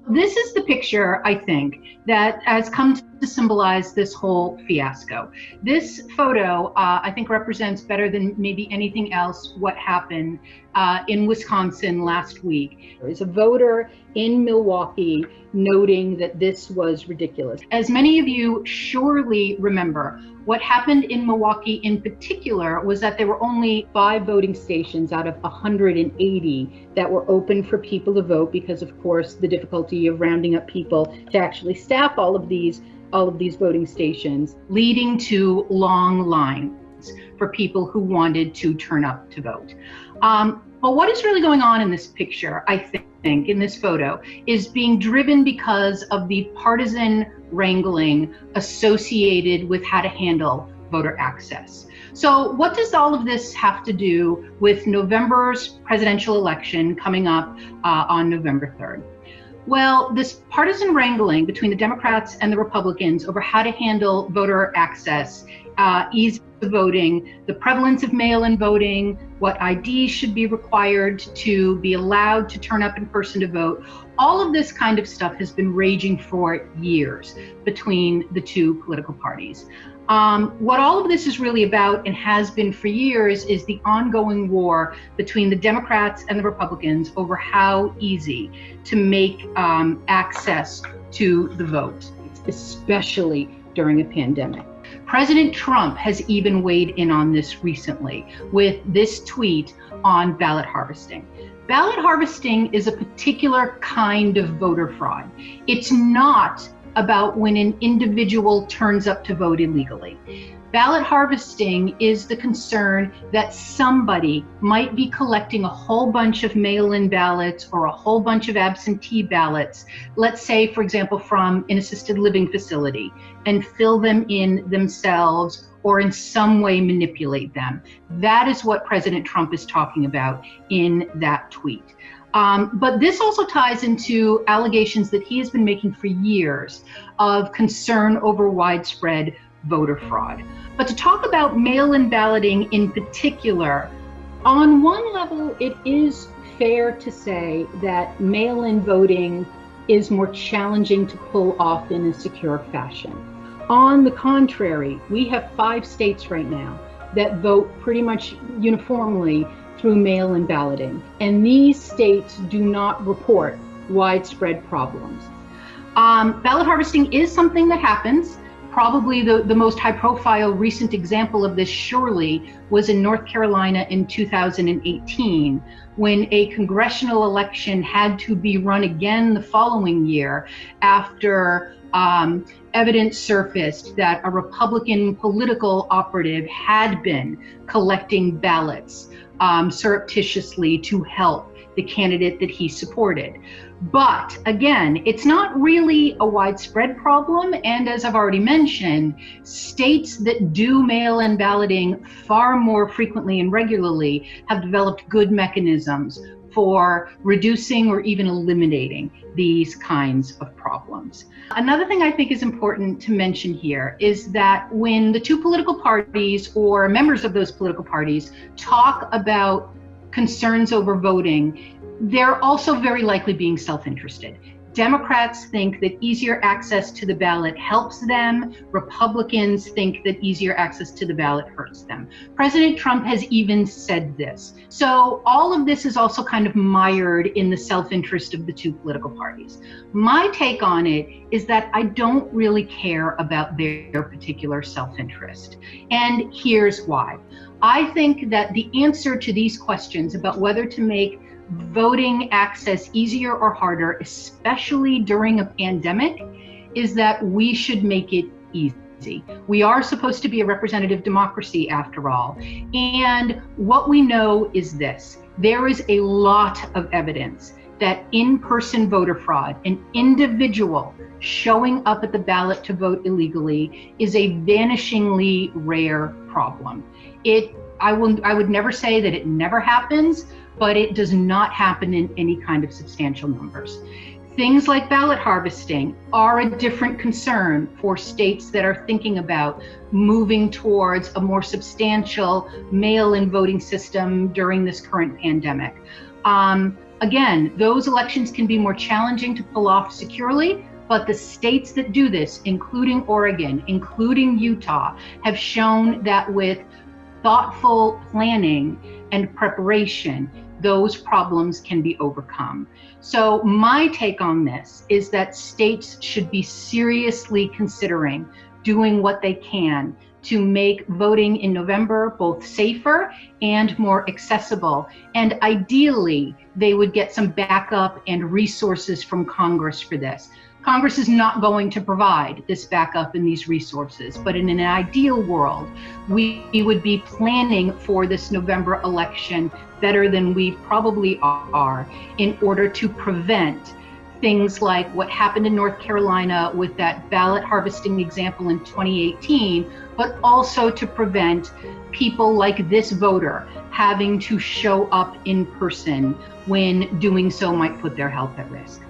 This is the picture, I think, that has come to symbolize this whole fiasco. This photo, I think, represents better than maybe anything else what happened in Wisconsin last week. There is a voter in Milwaukee noting that this was ridiculous. As many of you surely remember, what happened in Milwaukee in particular was that there were only 5 voting stations out of 180 that were open for people to vote because, of course, the difficulty of rounding up people to actually staff all of these voting stations, leading to long lines for people who wanted to turn up to vote. But what is really going on in this picture, I think, in this photo, is being driven because of the partisan wrangling associated with how to handle voter access. So what does all of this have to do with November's presidential election coming up on November 3rd? Well, this partisan wrangling between the Democrats and the Republicans over how to handle voter access, ease of voting, the prevalence of mail-in voting, what IDs should be required to be allowed to turn up in person to vote, all of this kind of stuff has been raging for years between the two political parties. What all of this is really about, and has been for years, is the ongoing war between the Democrats and the Republicans over how easy to make access to the vote, especially during a pandemic. President Trump has even weighed in on this recently with this tweet on ballot harvesting. Ballot harvesting is a particular kind of voter fraud. It's not about when an individual turns up to vote illegally. Ballot harvesting is the concern that somebody might be collecting a whole bunch of mail-in ballots or a whole bunch of absentee ballots, let's say, for example, from an assisted living facility, and fill them in themselves or in some way manipulate them. That is what President Trump is talking about in that tweet. But this also ties into allegations that he has been making for years of concern over widespread voter fraud. But to talk about mail-in balloting in particular, on one level, it is fair to say that mail-in voting is more challenging to pull off in a secure fashion. On the contrary, we have 5 states right now that vote pretty much uniformly through mail-in balloting, and these states do not report widespread problems. Ballot harvesting is something that happens. Probably the most high-profile recent example of this surely was in North Carolina in 2018, when a congressional election had to be run again the following year after evidence surfaced that a Republican political operative had been collecting ballots surreptitiously to help the candidate that he supported. But again, it's not really a widespread problem. And as I've already mentioned, states that do mail-in balloting far more frequently and regularly have developed good mechanisms for reducing or even eliminating these kinds of problems. Another thing I think is important to mention here is that when the two political parties or members of those political parties talk about concerns over voting, they're also very likely being self-interested. Democrats think that easier access to the ballot helps them. Republicans think that easier access to the ballot hurts them. President Trump has even said this. So all of this is also kind of mired in the self-interest of the two political parties. My take on it is that I don't really care about their particular self-interest. And here's why. I think that the answer to these questions about whether to make voting access easier or harder, especially during a pandemic, is that we should make it easy. We are supposed to be a representative democracy after all. And what we know is this: there is a lot of evidence that in-person voter fraud, an individual showing up at the ballot to vote illegally, is a vanishingly rare problem. I would never say that it never happens, but it does not happen in any kind of substantial numbers. Things like ballot harvesting are a different concern for states that are thinking about moving towards a more substantial mail-in voting system during this current pandemic. Again, those elections can be more challenging to pull off securely, but the states that do this, including Oregon, including Utah, have shown that with thoughtful planning and preparation, those problems can be overcome. So my take on this is that states should be seriously considering doing what they can to make voting in November both safer and more accessible. And ideally, they would get some backup and resources from Congress for this. Congress is not going to provide this backup and these resources, but in an ideal world, we would be planning for this November election better than we probably are in order to prevent things like what happened in North Carolina with that ballot harvesting example in 2018, but also to prevent people like this voter having to show up in person when doing so might put their health at risk.